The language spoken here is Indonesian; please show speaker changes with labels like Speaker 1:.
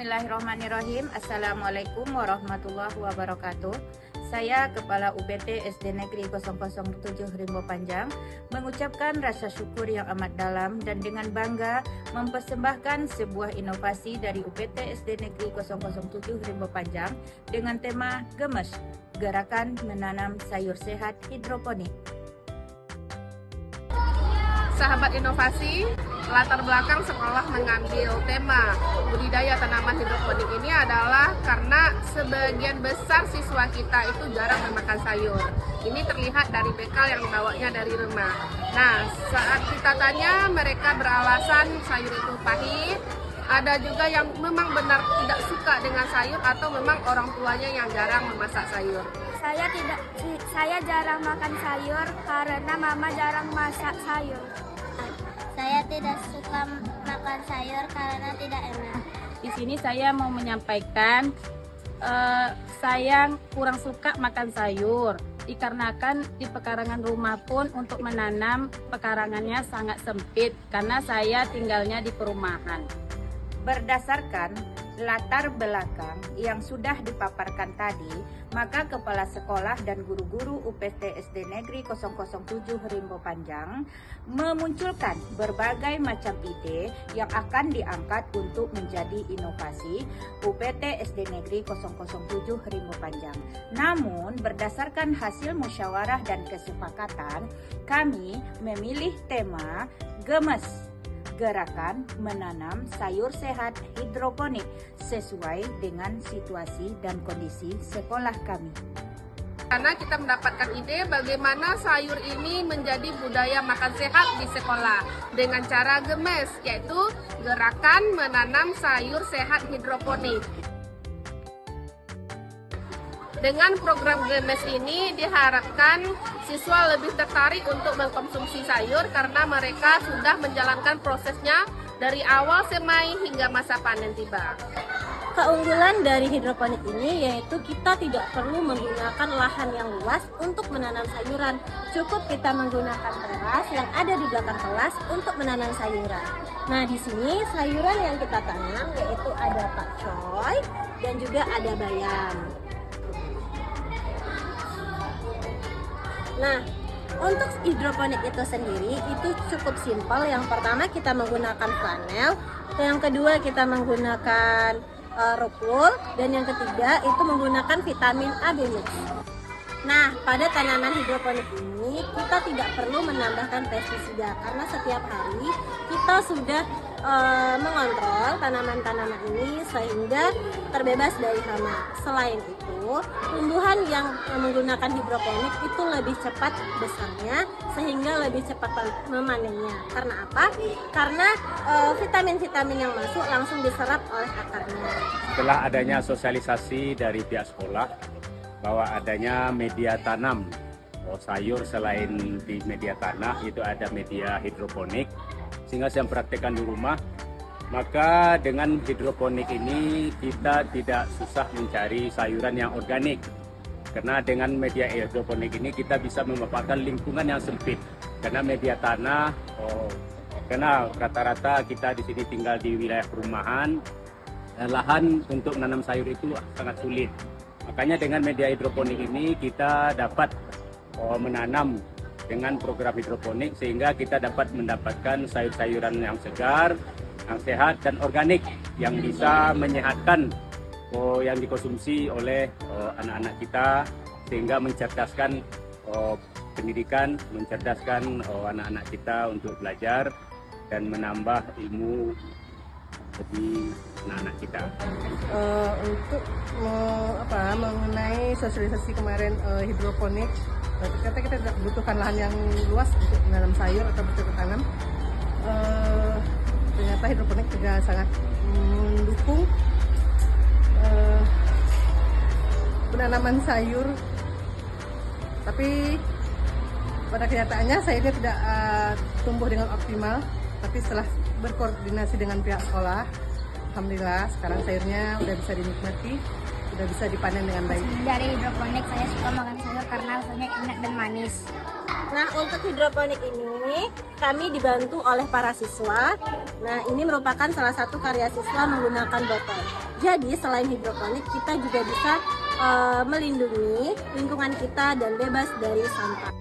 Speaker 1: Bismillahirrahmanirrahim. Assalamualaikum warahmatullahi wabarakatuh. Saya Kepala UPT SD Negeri 007 Rimbo Panjang mengucapkan rasa syukur yang amat dalam dan dengan bangga mempersembahkan sebuah inovasi dari UPT SD Negeri 007 Rimbo Panjang dengan tema Gemes, Gerakan Menanam Sayur Sehat Hidroponik.
Speaker 2: Sahabat inovasi, latar belakang sekolah mengambil tema budidaya tanaman hidroponik ini adalah karena sebagian besar siswa kita itu jarang memakan sayur. Ini terlihat dari bekal yang dibawanya dari rumah. Nah, saat kita tanya, mereka beralasan sayur itu pahit. Ada juga yang memang benar tidak suka dengan sayur atau memang orang tuanya yang jarang memasak sayur.
Speaker 3: Saya jarang makan sayur karena mama jarang masak sayur.
Speaker 4: Saya tidak suka makan sayur karena tidak enak.
Speaker 5: Di sini saya mau menyampaikan saya kurang suka makan sayur dikarenakan di pekarangan rumah pun untuk menanam pekarangannya sangat sempit karena saya tinggalnya di perumahan.
Speaker 1: Berdasarkan latar belakang yang sudah dipaparkan tadi, maka Kepala Sekolah dan guru-guru UPT SD Negeri 007 Rimbo Panjang memunculkan berbagai macam ide yang akan diangkat untuk menjadi inovasi UPT SD Negeri 007 Rimbo Panjang. Namun, berdasarkan hasil musyawarah dan kesepakatan, kami memilih tema Gemes, Gerakan Menanam Sayur Sehat Hidroponik sesuai dengan situasi dan kondisi sekolah kami.
Speaker 2: Karena kita mendapatkan ide bagaimana sayur ini menjadi budaya makan sehat di sekolah dengan cara gemes, yaitu Gerakan Menanam Sayur Sehat Hidroponik. Dengan program Gemes ini diharapkan siswa lebih tertarik untuk mengkonsumsi sayur karena mereka sudah menjalankan prosesnya dari awal semai hingga masa panen tiba.
Speaker 6: Keunggulan dari hidroponik ini yaitu kita tidak perlu menggunakan lahan yang luas untuk menanam sayuran. Cukup kita menggunakan teras yang ada di belakang kelas untuk menanam sayuran. Nah, di sini sayuran yang kita tanam yaitu ada pakcoy dan juga ada bayam. Nah, untuk hidroponik itu sendiri itu cukup simpel. Yang pertama kita menggunakan flanel, yang kedua kita menggunakan rockwool, dan yang ketiga itu menggunakan vitamin A B mix. Nah, pada tanaman hidroponik ini kita tidak perlu menambahkan pestisida karena setiap hari kita sudah mengontrol tanaman-tanaman ini sehingga terbebas dari hama. Selain itu, tumbuhan yang menggunakan hidroponik itu lebih cepat besarnya sehingga lebih cepat memanennya. Karena apa? Karena vitamin-vitamin yang masuk langsung diserap oleh akarnya.
Speaker 7: Setelah adanya sosialisasi dari pihak sekolah bahwa adanya media tanam sayur, selain di media tanah itu ada media hidroponik, sehingga saya praktekkan di rumah. Maka dengan hidroponik ini kita tidak susah mencari sayuran yang organik, karena dengan media hidroponik ini kita bisa memanfaatkan lingkungan yang sempit. Karena media tanah, karena rata-rata kita di sini tinggal di wilayah perumahan, lahan untuk menanam sayur itu sangat sulit. Makanya dengan media hidroponik ini kita dapat menanam dengan program hidroponik sehingga kita dapat mendapatkan sayur-sayuran yang segar, yang sehat dan organik yang bisa menyehatkan yang dikonsumsi oleh anak-anak kita, sehingga mencerdaskan pendidikan, mencerdaskan anak-anak kita untuk belajar dan menambah ilmu bagi anak-anak kita.
Speaker 2: Untuk mengenai sosialisasi kemarin hidroponik, ternyata kita tidak membutuhkan lahan yang luas untuk menanam sayur atau bercocok tanam. Ternyata hidroponik juga sangat mendukung penanaman sayur. Tapi pada kenyataannya sayurnya tidak tumbuh dengan optimal. Tapi setelah berkoordinasi dengan pihak sekolah, alhamdulillah sekarang sayurnya udah bisa dinikmati, udah bisa dipanen dengan baik.
Speaker 3: Dari hidroponik saya suka makan sayur karena rasanya enak dan manis.
Speaker 6: Nah, untuk hidroponik ini kami dibantu oleh para siswa. Nah, ini merupakan salah satu karya siswa menggunakan botol. Jadi, selain hidroponik, kita juga bisa melindungi lingkungan kita dan bebas dari sampah.